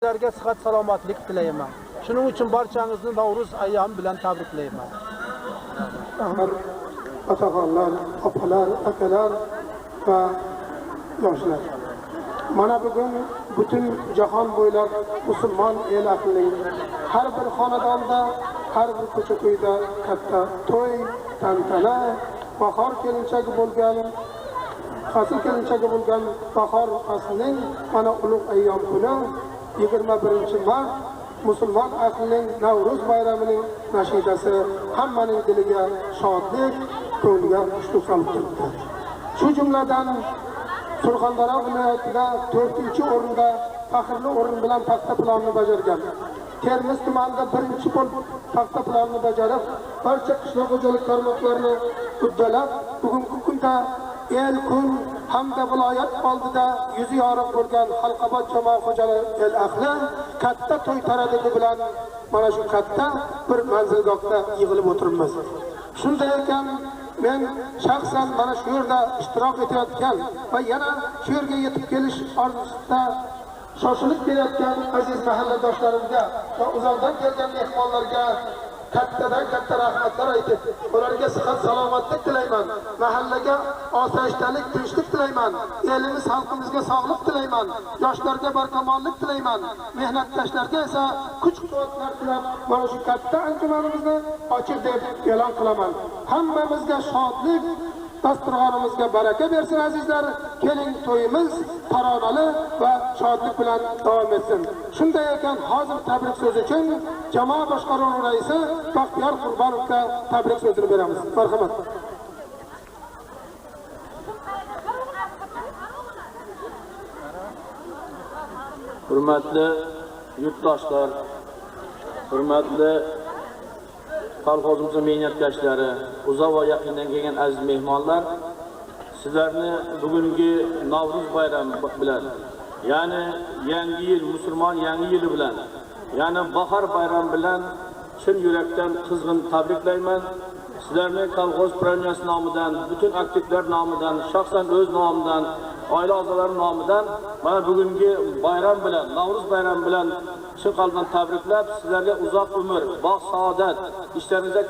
Sizlarga sihat salomatlik tilayman. Shuning uchun barchangizni Navruz ayyomi bilan tabriklayman. Otaxonlar, opalar, akalar va yoshlar. Mana bugun butun jahon bo'ylab musulmon el ahlining har bir xonadonda, har bir ko'cha-ko'yda katta to'y, tantana, bahor kelinchagi bo'lgan, fasl kelinchagi bo'lgan bahor faslining mana ulug' ayyom kuni 21-mart musulmon ahlining Navruz bayramining nashidasi hammaning diliga shodlik, ko'ngliga xushlik solib turibdi. Shu jumladan Surxondaryo viloyatida 4-o'rinda faxrli o'rin bilan paxta planini bajargan. Termiz tumanida 1-bo'lib paxta planini bajarib, barcha qishloq xo'jalik tarmoqlarini uddalab, bugungi kunda el kun hamda viloyat oldida yuzi yorug' bo'lgan Xalqobod jamoat xo'jaligi el ahli katta to'y taradidi bilan mana shu katta bir manzilgohda yig'ilib o'tiribmiz. Shunday ekan, men shaxsan mana shu yerda ishtirok etayotgan va yana shu yerga yetib kelish orzusida shoshilib kelayotgan aziz mahalladoshlarimga va uzoqdan kelgan mehmonlarga kattadan katta rahmatlar aytib, ularga sihat salomatlik tilayman, mahallaga osoyishtalik, tinchlik tilayman, elimiz xalqimizga sog'lik tilayman, yoshlarga barkamollik tilayman, mehnatkashlarga esa kuch-quvvatlar tilab, mana shu katta anjumanimizni ochib deb e'lon qilaman. Hammamizga shodlik, dasturxonimizga baraka bersin azizlar. Keling, to'yimiz taronali va shodlik bilan davom etsin. Shunday ekan, hozir tabrik so'zi uchun jamoat boshqaruvi raisi Baxtiyor Qurbonovga tabrik so'zini beramiz. Marhamat. Hurmatli yurtdoshlar, hurmatli kolxozimizning mehnatkashlari, uzoq va yaqindan kelgan aziz mehmonlar, sizlarni bugungi Navruz bayrami bilan, ya'ni yangi yil, musulmon yangi yili bilan, ya'ni bahor bayrami bilan chin yurakdan qizg'in tabriklayman. Sizlarni kolxoz premiyasi nomidan, butun aktivlar nomidan, shaxsan o'z nomimdan, oila a'zolari nomidan mana bugungi bayram bilan, Navruz bayrami bilan chin qalbdan tabriklab, sizlarga uzoq umr, baxt, saodat, ishlaringizda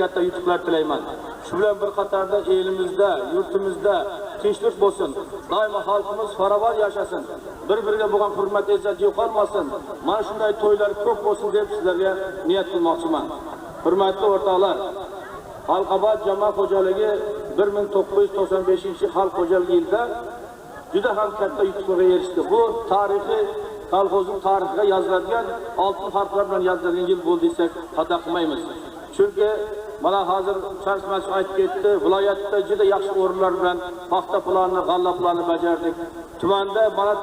katta yutuqlar tilayman. Shu bilan bir qatorda elimizda, yurtimizda tinchlik bo'lsin. Doimo xalqimiz farovon yashasin. Bir-biriga bo'lgan hurmat, izzat yo'qolmasin. Mana shunday to'ylar ko'p bo'lsin deb sizlarga niyat qilmoqchiman. Hurmatli o'rtoqlar, Xalqobod jamoat xo'jaligi 1995 xalq xo'jaligi yilida juda ham katta yutuqqa erishdi. Bu tarixiy kolxozning tarixiga yoziladigan oltin harflar bilan yozilgan yil bo'ldi desak xato qilmaymiz. Chunki mana hozir Charsmas aytib ketdi, viloyatda juda yaxshi o'rinlar bilan paxta planini, g'alla planini bajardik. Tumanda mana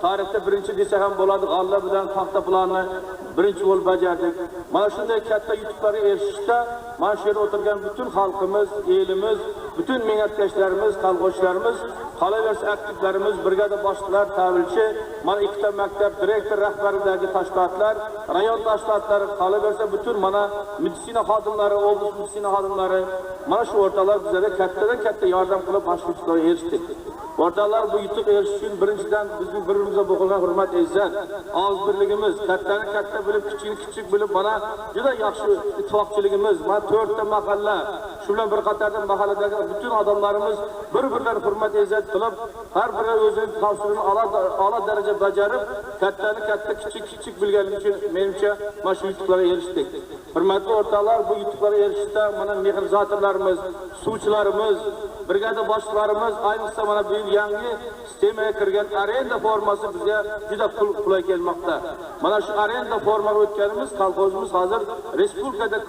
tarixda birinchi desa ham bo'ladi, g'alla bilan paxta planini birinchi bo'lib bajardik. Mana shunday katta yutuqlarga erishishda mana shu yerda o'tirgan butun xalqimiz, elimiz, butun mehnatkashlarimiz, kolxozchilarimiz, qolaversa aktivlarimiz, brigada boshliqlar, ta'bilchi, mana ikkita maktab direktor rahbaridagi tashkilotlar, rayon tashkilotlari, qolaversa butun mana meditsina xodimlari, oblast meditsina xodimlari, mana shu o'rtalar bizlarga kattadan katta yordam qilib mana shu yutuqlarga erishdik. O'rtalar bu yutuq erish uchun birinchidan bizning bir-birimizga bo'lgan hurmat, izzat, og'iz birligimiz, kattani katta bilib, kichikni kichik bilib, mana juda yaxshi ittifoqchiligimiz, mana 4 ta mahalla, shu bilan bir qatorda mahalladagi butun odamlarimiz bir-birlariga hurmat, izzat qilib, har biri o'zining tavsirini a'lo daraja bajarib, kattani katta, kichik bilganligi uchun menimcha mana shu yutuqlarga erishdik. Hurmatli o'rtoqlar, bu yutuqlarga erishishda mana mexanizatorlarimiz, suvchilarimiz, brigada boshliqlarimiz, ayniqsa mana bu yangi sistemaga kirgan arenda formasi bizga juda qulay kelmoqda. Mana shu arenda formaga o'tganimiz kolxozimiz hozir respublikada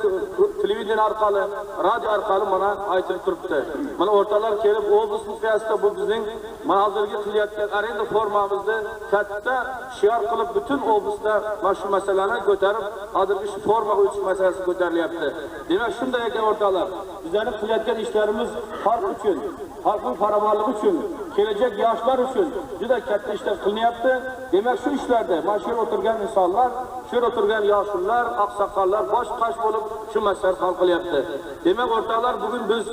televideniya orqali, radio orqali mana aytib turibdi. Mana o'rtalar kelib, oblast miqyosida bu bizning mana hozirgi qilayotgan arenda formamizni katta shior qilib butun oblastda mana shu masalani ko'tarib, hozirgi shu formaga o'tish masalasi ko'tarilyapti. Demak, shunday ekan o'rtalar, bizlarning qilayotgan ishlarimiz xalq uchun, xalqning farovonligi uchun, kelajak yoshlar uchun juda katta ishlar qilinyapti. Demak, shu ishlarda mana shu o'tirgan insonlar shu o'tirgan yoshlar, oqsoqollar bosh qash bo'lib shu masala hal qilyapti. Demak, o'rtoqlar, bugun biz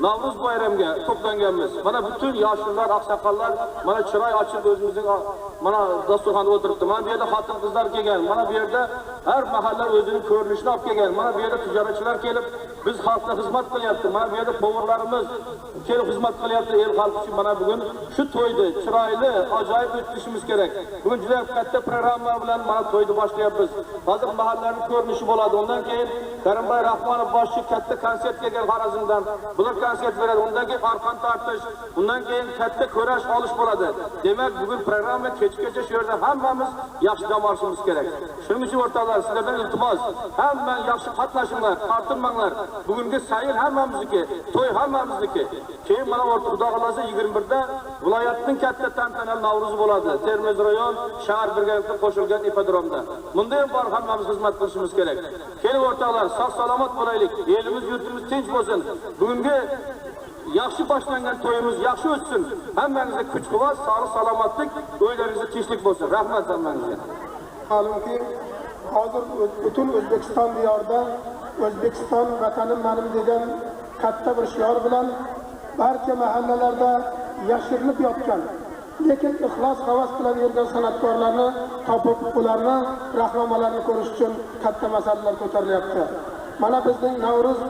Navruz bayramga to'planganmiz. Mana butun yoshlar, oqsoqollar mana chiroy ochib o'zimizning mana dasturxonda o'tiribdi. Mana bu yerda xotin-qizlar kelgan. Mana bu yerda har mahalla o'zining ko'rinishini olib kelgan. Mana bu yerda tijoratchilar kelib, biz xalqqa xizmat qilyapti. Mana bu yerda povurlarimiz kelib xizmat qilyapti el xalqi uchun. Mana bugun shu to'yni chiroyli, ajoyib o'tkazishimiz kerak. Bugun juda katta programma bilan mana to'yni boshlayapmiz. Hozir mahallaning ko'rinishi bo'ladi. Undan keyin Karimboy Rahmonov boshchi katta konsert kelgan Xorazmdan. Bular konsert beradi. Undan keyin arqon tortish, undan keyin katta ko'rash olish bo'ladi. Demak, bugun programma kechgacha shu yerda hammamiz yaxshi dam olishimiz kerak. Shuning uchun o'rtoqlar, sizlardan iltimos, hamma yaxshi qatnashinglar, tortinmanglar. Bugungi sayil hammamizniki, to'y hammamizniki. Keyin mana Xudo xolasa 21da viloyatning katta tantanali Navro'zi bo'ladi. Termiz rayon shahar birgalikda qo'shilgan ipodromda. Bunda ham bor hammamiz xizmat qilishimiz kerak. Keling o'rtoqlar, sog' salomat bo'laylik. Elimiz, yurtimiz tinch bo'lsin. Bugungi yaxshi boshlangan to'yimiz yaxshi o'tsin. Hammangizga kuch-quvvat, sog'lik, salomatlik, o'ylaringizda tinchlik bo'lsin. Rahmat hammangizga. Ma'lumki, hozir butun O'zbekiston diyorida O'zbekiston vatanim menim degan katta bir shior bilan barcha mahallalarda yashirinib yotgan, lekin ixlos havas bilan yurgan san'atkorlarni topib, ularni rahnamolarni ko'rish uchun katta masalalar ko'tarilyapti. Mana bizning Navruz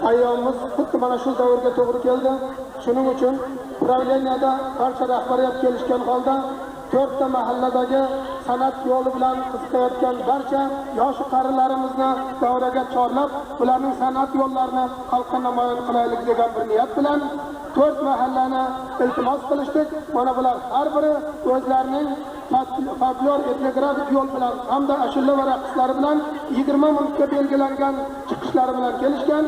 ayyomimiz xuddi mana shu davrga to'g'ri keldi. Shuning uchun Pravleniyada barcha rahbariyat kelishgan holda 4 ta mahalladagi san'at yo'li bilan qiziqayotgan barcha yosh qarilarimizni davraga chorlab, ularning san'at yo'llarini xalqqa namoyon qilaylik degan bir niyat bilan 4 mahallani iltimos qilishdik. Mana bular har biri o'zlarining folklor etnografik yo'l bilan hamda ashula va raqslari bilan 20 minutga belgilangan chiqishlari bilan kelishgan.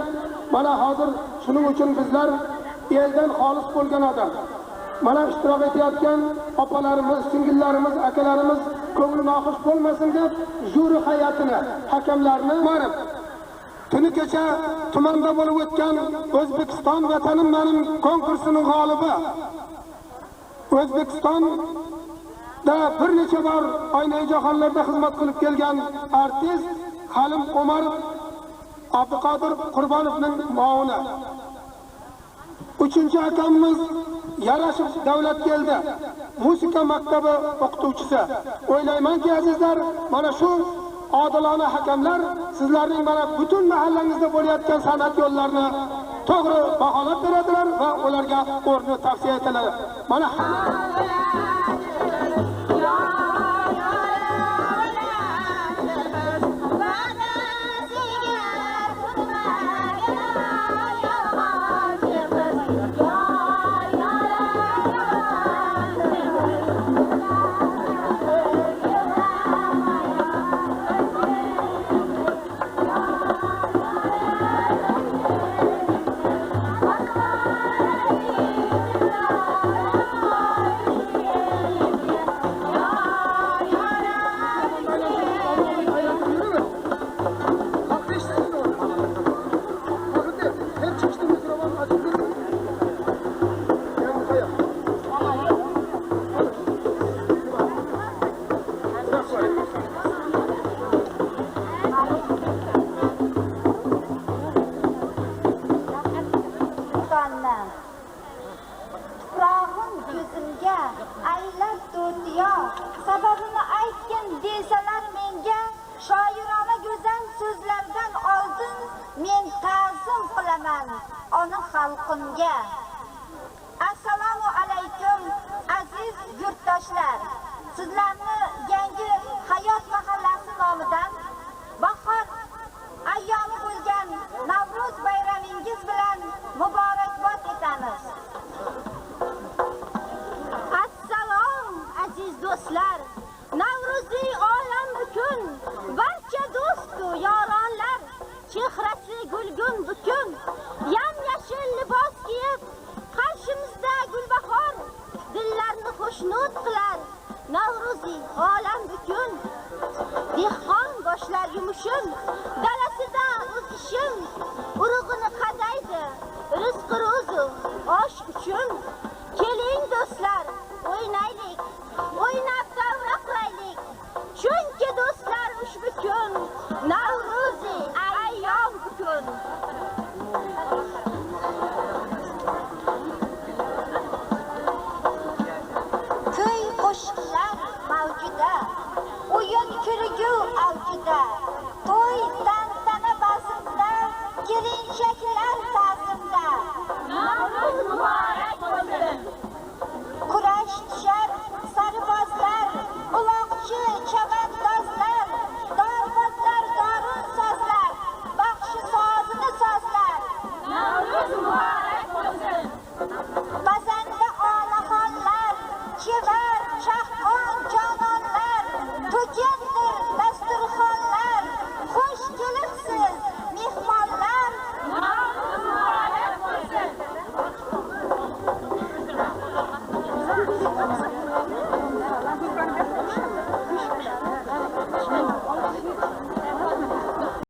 Mana hozir shuning uchun bizlar eldan xolis bo'lgan odam, mana ishtirok etayotgan opalarimiz, singillarimiz, akalarimiz ko'ngli noxush bo'lmasin deb juri hay'atini, hakamlarni marib tuni kecha tumanda bo'lib o'tgan O'zbekiston vatanim menim konkursining g'olibi, O'zbekistonda bir necha bor oynai jahonlarda xizmat qilib kelgan artist Halim Umarov Abduqodir Qurbonovning muovini. 3-chi akamimiz Yarashib Davlat keldi, musiqa maktabi o'qituvchisi. O'ylaymanki azizlar, mana shu odilona hakamlar sizlarning mana butun mahallangizda bo'layotgan san'at yo'llarini to'g'ri baholab beradilar va ularga o'rni tavsiya etiladi. Mana sababini aytgin desalar menga, shoirona go'zal so'zlardan oldin men ta'zim qilaman ona xalqimga. Assalomu alaykum aziz yurtdoshlar. Sizlarni yangi hayot mahallasi nomidan bahor ayyomi bo'lgan Navruz bayramingiz bilan muborakbod etamiz. Do'stlar, Navro'ziy olam bukun, barcha do'stu yoronlar chehrasi gulgun bukun, yam-yashil libos kiyib, qarshimizda gulbahor dillarni xushnud qilar. Navro'ziy olam bukun, dehqon boshlar yumushim, dalasida o'z ishim, urug'ini qadaydi, rizqi ro'zu osh uchun.